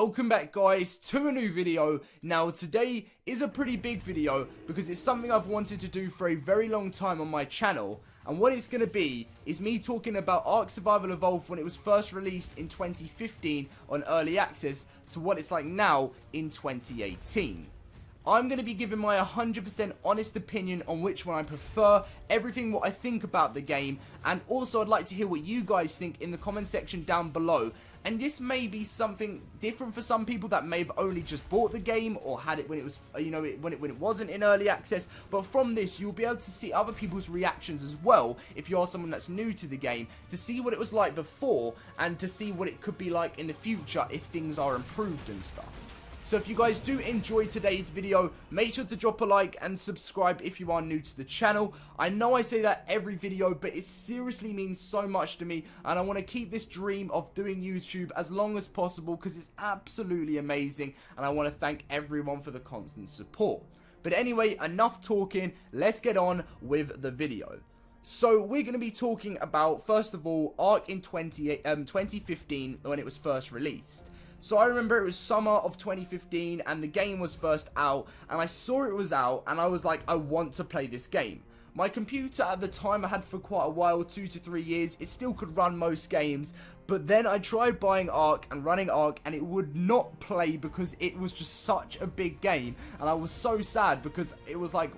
Welcome back, guys, to a new video. Now today is a pretty big video because it's something I've wanted to do for a very long time on my channel, and what it's going to be is me talking about Ark Survival Evolved when it was first released in 2015 on early access to what it's like now in 2018. I'm going to be giving my 100% honest opinion on which one I prefer, everything what I think about the game, and also I'd like to hear what you guys think in the comment section down below. And this may be something different for some people that may have only just bought the game or had it when it was, when it wasn't in early access. But from this, you'll be able to see other people's reactions as well, if you are someone that's new to the game, to see what it was like before and to see what it could be like in the future if things are improved and stuff. So if you guys do enjoy today's video, make sure to drop a like and subscribe if you are new to the channel. I know I say that every video, but it seriously means so much to me, and I want to keep this dream of doing YouTube as long as possible because it's absolutely amazing, and I want to thank everyone for the constant support. But anyway, enough talking, let's get on with the video. So we're going to be talking about, first of all, Ark in 2015 when it was first released. So I remember it was summer of 2015 and the game was first out, and I saw it was out and I was like, I want to play this game. My computer at the time I had for quite a while, 2 to 3 years, it still could run most games, but then I tried buying Ark and running Ark and it would not play because it was just such a big game, and I was so sad because it was like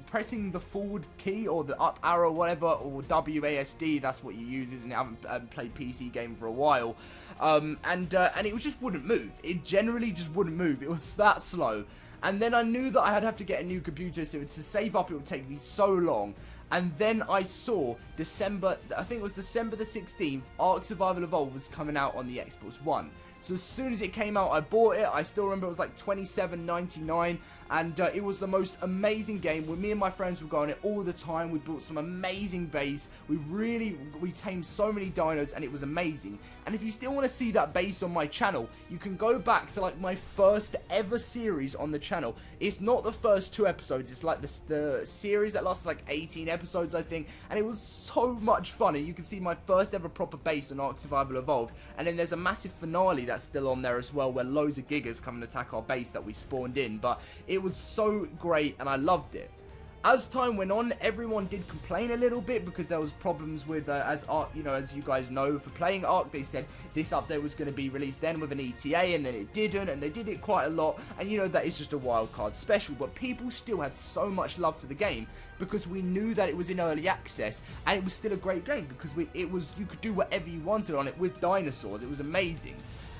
pressing the forward key or the up arrow, whatever, or WASD, that's what you use, isn't it? I haven't played PC game for a while, and it just wouldn't move. It generally just wouldn't move. It was that slow. And then I knew that I'd have to get a new computer, so to save up it would take me so long. And then I saw December, I think it was December the 16th, Ark Survival Evolved was coming out on the Xbox One. So as soon as it came out, I bought it. I still remember it was like $27.99, and it was the most amazing game. Where me and my friends would go on it all the time. We built some amazing base. We tamed so many dinos, and it was amazing. And if you still want to see that base on my channel, you can go back to like my first ever series on the channel. It's not the first 2 episodes. It's like the series that lasted like 18 episodes, I think, and it was so much fun. And you can see my first ever proper base on Ark Survival Evolved, and then there's a massive finale that's still on there as well, where loads of gigas come and attack our base that we spawned in. But it was so great and I loved it. As time went on, everyone did complain a little bit because there was problems with, as you guys know, for playing Ark, they said this update was going to be released then with an ETA, and then it didn't, and they did it quite a lot, and that is just a wildcard special. But people still had so much love for the game because we knew that it was in early access, and it was still a great game because you could do whatever you wanted on it with dinosaurs. It was amazing.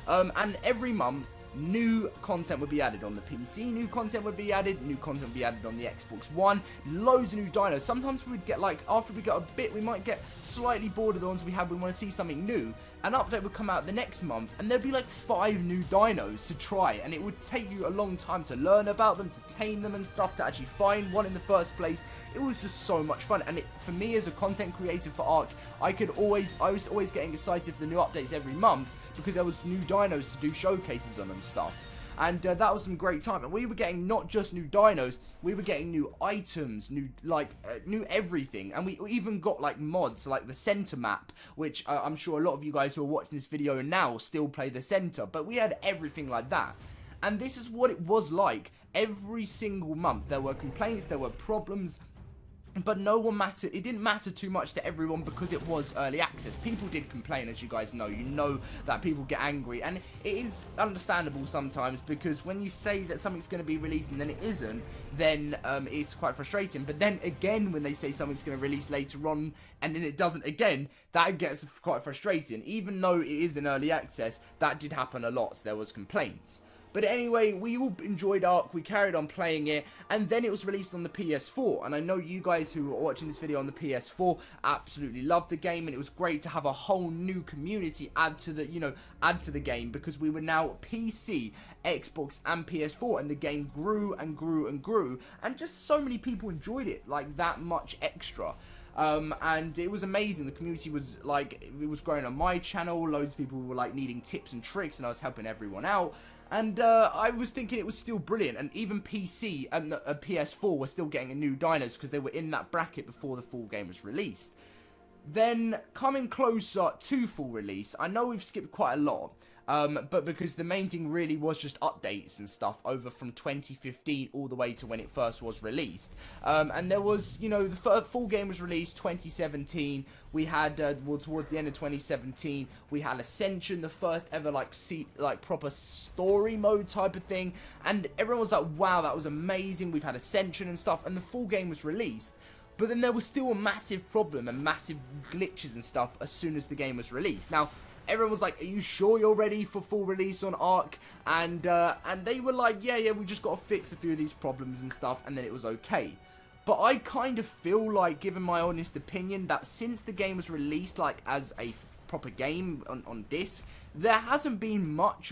And every month, new content would be added on the PC, new content would be added on the Xbox One, loads of new dinos. Sometimes we would get, like, after we got a bit, we might get slightly bored of the ones we had, we want to see something new. An update would come out the next month, and there'd be like 5 new dinos to try, and it would take you a long time to learn about them, to tame them and stuff, to actually find one in the first place. It was just so much fun, and for me as a content creator for Ark, I was always getting excited for the new updates every month, because there was new dinos to do showcases on and stuff. And that was some great time. And we were getting not just new dinos, we were getting new items, new everything. And we even got like mods, like the center map, which I'm sure a lot of you guys who are watching this video now still play the center. But we had everything like that. And this is what it was like every single month. There were complaints, there were problems, but it didn't matter too much to everyone because it was early access. People did complain, as you guys know. You know that people get angry, and it is understandable sometimes because when you say that something's going to be released and then it isn't, then it's quite frustrating. But then again, when they say something's going to release later on and then it doesn't again, that gets quite frustrating. Even though it is in early access, that did happen a lot, so there was complaints. But anyway, we all enjoyed Ark, we carried on playing it, and then it was released on the PS4, and I know you guys who are watching this video on the PS4 absolutely loved the game, and it was great to have a whole new community add to the game, because we were now PC, Xbox, and PS4, and the game grew and grew and grew, and just so many people enjoyed it, like that much extra. And it was amazing. The community was like, it was growing on my channel, loads of people were like needing tips and tricks, and I was helping everyone out. And I was thinking it was still brilliant, and even PC and PS4 were still getting a new dinos because they were in that bracket before the full game was released. Then, coming closer to full release, I know we've skipped quite a lot, but because the main thing really was just updates and stuff over from 2015 all the way to when it first was released. And there was, you know, the full game was released 2017. We had, well, towards the end of 2017, we had Ascension, the first ever, like, proper story mode type of thing. And everyone was like, wow, that was amazing. We've had Ascension and stuff, and the full game was released. But then there was still a massive problem and massive glitches and stuff as soon as the game was released. Now, everyone was like, are you sure you're ready for full release on Ark? And they were like, yeah, we just got to fix a few of these problems and stuff, and then it was okay. But I kind of feel like, given my honest opinion, that since the game was released, like, as a proper game on disc, there hasn't been much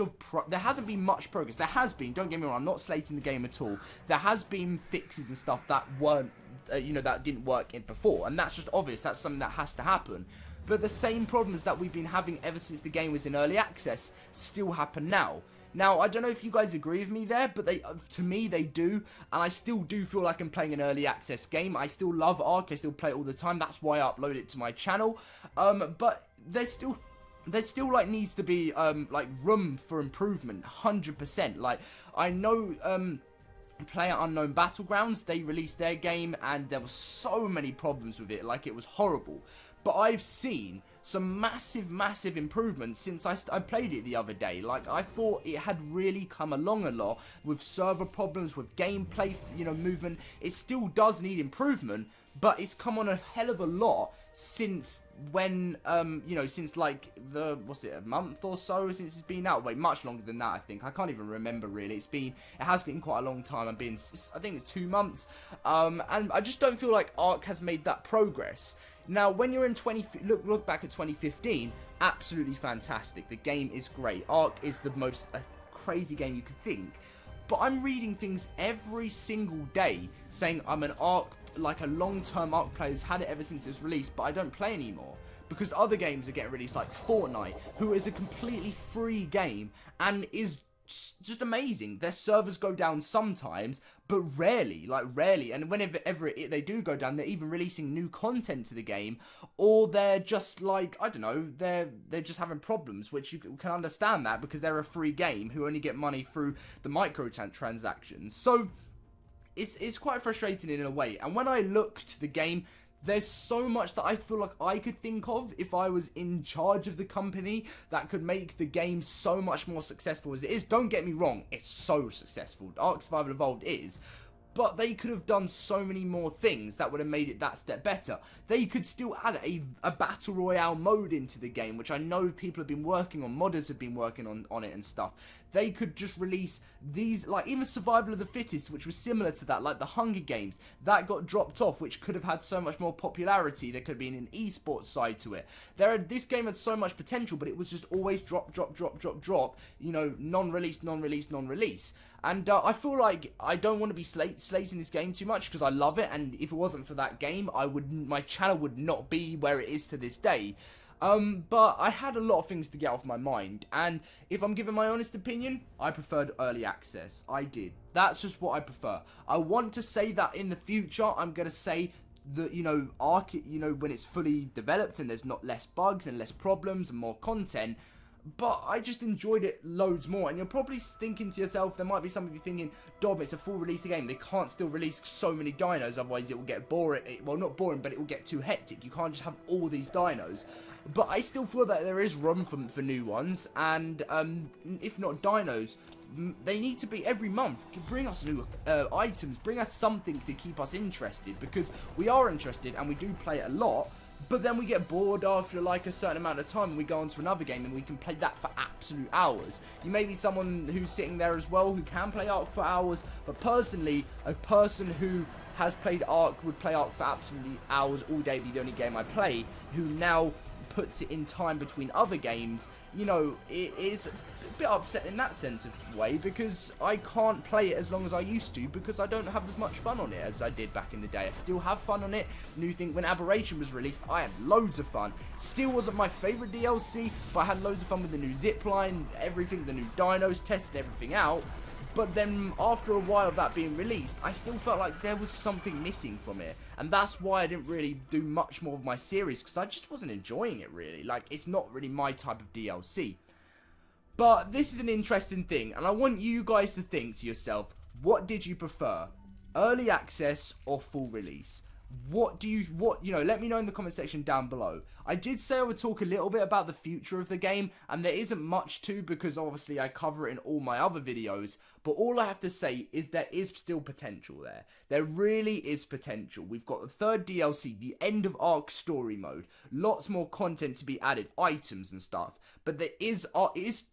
progress. There has been, don't get me wrong, I'm not slating the game at all. There has been fixes and stuff that weren't, that didn't work in before, and that's just obvious. That's something that has to happen. But the same problems that we've been having ever since the game was in early access still happen now. Now, I don't know if you guys agree with me there, but to me, they do, and I still do feel like I'm playing an early access game. I still love Ark, I still play it all the time, that's why I upload it to my channel, but there's still like needs to be like room for improvement, 100%. Like, I know PlayerUnknown Battlegrounds, they released their game and there were so many problems with it, like it was horrible. But I've seen some massive improvements since I played it the other day. Like, I thought it had really come along a lot with server problems, with gameplay, movement. It still does need improvement, but it's come on a hell of a lot since when, since like a month or so since it's been out. Wait, much longer than that, I think. I can't even remember really. It has been quite a long time. I think it's 2 months. And I just don't feel like Ark has made that progress. Now, when you're in look back at 2015, absolutely fantastic. The game is great. Ark is the most crazy game you could think. But I'm reading things every single day saying I'm an Ark, like a long-term Ark player who's had it ever since it was released, but I don't play anymore. Because other games are getting released, like Fortnite, who is a completely free game and is just amazing. Their servers go down sometimes, but rarely, and whenever they do go down, they're either releasing new content to the game, or they're just like, I don't know, they're just having problems, which you can understand that because they're a free game who only get money through the microtransactions. So it's quite frustrating in a way. And when I look to the game, there's so much that I feel like I could think of if I was in charge of the company that could make the game so much more successful as it is. Don't get me wrong, it's so successful. Ark Survival Evolved is. But they could have done so many more things that would have made it that step better. They could still add a Battle Royale mode into the game, which I know people have been working on, modders have been working on it and stuff. They could just release these, like even Survival of the Fittest, which was similar to that, like the Hunger Games. That got dropped off, which could have had so much more popularity. There could have been an esports side to it. This game had so much potential, but it was just always drop, non-release. And I feel like I don't want to be slating this game too much because I love it, and if it wasn't for that game, my channel would not be where it is to this day. But I had a lot of things to get off my mind, and if I'm giving my honest opinion, I preferred early access. I did. That's just what I prefer. I want to say that in the future, I'm going to say that, Ark, when it's fully developed and there's less bugs and less problems and more content, but I just enjoyed it loads more. And you're probably thinking to yourself, there might be some of you thinking, Dom, it's a full release game, they can't still release so many dinos, otherwise it will get boring. Well, not boring, but it will get too hectic. You can't just have all these dinos. But I still feel that there is room for new ones, and if not dinos, they need to be every month. Bring us new items, bring us something to keep us interested, because we are interested and we do play it a lot. But then we get bored after like a certain amount of time and we go on to another game and we can play that for absolute hours. You may be someone who's sitting there as well who can play Ark for hours, but personally, a person who has played Ark would play Ark for absolutely hours all day, be the only game I play, who now puts it in time between other games. It is a bit upsetting in that sense of way, because I can't play it as long as I used to because I don't have as much fun on it as I did back in the day. I still have fun on it. New thing, when Aberration was released, I had loads of fun. Still wasn't my favourite DLC, but I had loads of fun with the new zipline, everything, the new dinos, tested everything out. But then after a while of that being released, I still felt like there was something missing from it. And that's why I didn't really do much more of my series, because I just wasn't enjoying it really. Like, it's not really my type of DLC. But this is an interesting thing, and I want you guys to think to yourself, what did you prefer? Early access or full release? Let me know in the comment section down below. I did say I would talk a little bit about the future of the game, and there isn't much to, because obviously I cover it in all my other videos, but all I have to say is there is still potential there. There really is potential. We've got the third DLC, the end of Ark story mode, lots more content to be added, items and stuff, but it is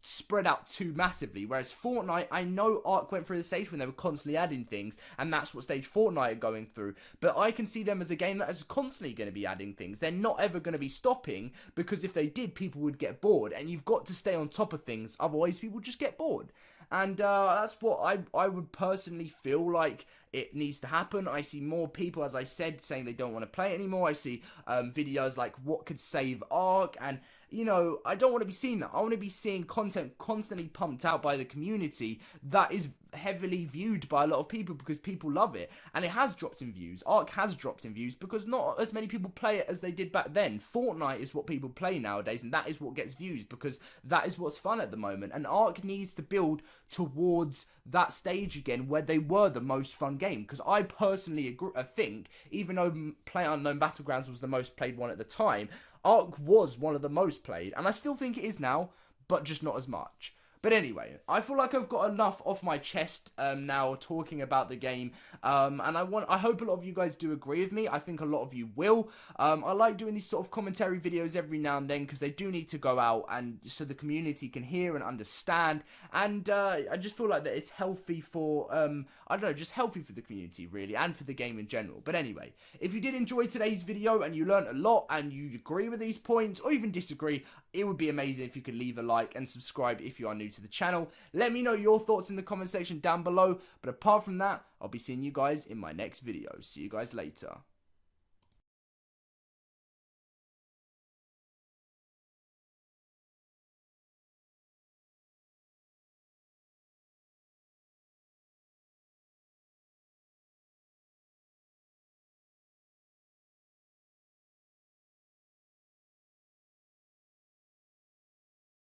spread out too massively, whereas Fortnite, I know Ark went through the stage when they were constantly adding things, and that's what stage Fortnite are going through, but I can see them as a game that is constantly going to be adding things. They're not ever going to be stopping, because if they did, people would get bored, and you've got to stay on top of things, otherwise people just get bored. And that's what I would personally feel like it needs to happen. I see more people, as I said, saying they don't want to play it anymore. I see videos like what could save Ark, and you know, I don't want to be seeing that. I want to be seeing content constantly pumped out by the community that is heavily viewed by a lot of people, because people love it, and it has dropped in views. Ark has dropped in views because not as many people play it as they did back then. Fortnite is what people play nowadays, and that is what gets views, because that is what's fun at the moment, and Ark needs to build towards that stage again where they were the most fun game, because I personally think, even though PlayerUnknown Battlegrounds was the most played one at the time, Ark was one of the most played, and I still think it is now, but just not as much. But anyway, I feel like I've got enough off my chest now talking about the game, and I hope a lot of you guys do agree with me. I think a lot of you will. I like doing these sort of commentary videos every now and then, because they do need to go out, and so the community can hear and understand, and I just feel like that it's healthy for, I don't know, just healthy for the community really, and for the game in general. But anyway, if you did enjoy today's video and you learned a lot and you agree with these points, or even disagree, it would be amazing if you could leave a like and subscribe if you are new to the channel. Let me know your thoughts in the comment section down below, but apart from that, I'll be seeing you guys in my next video. See you guys later.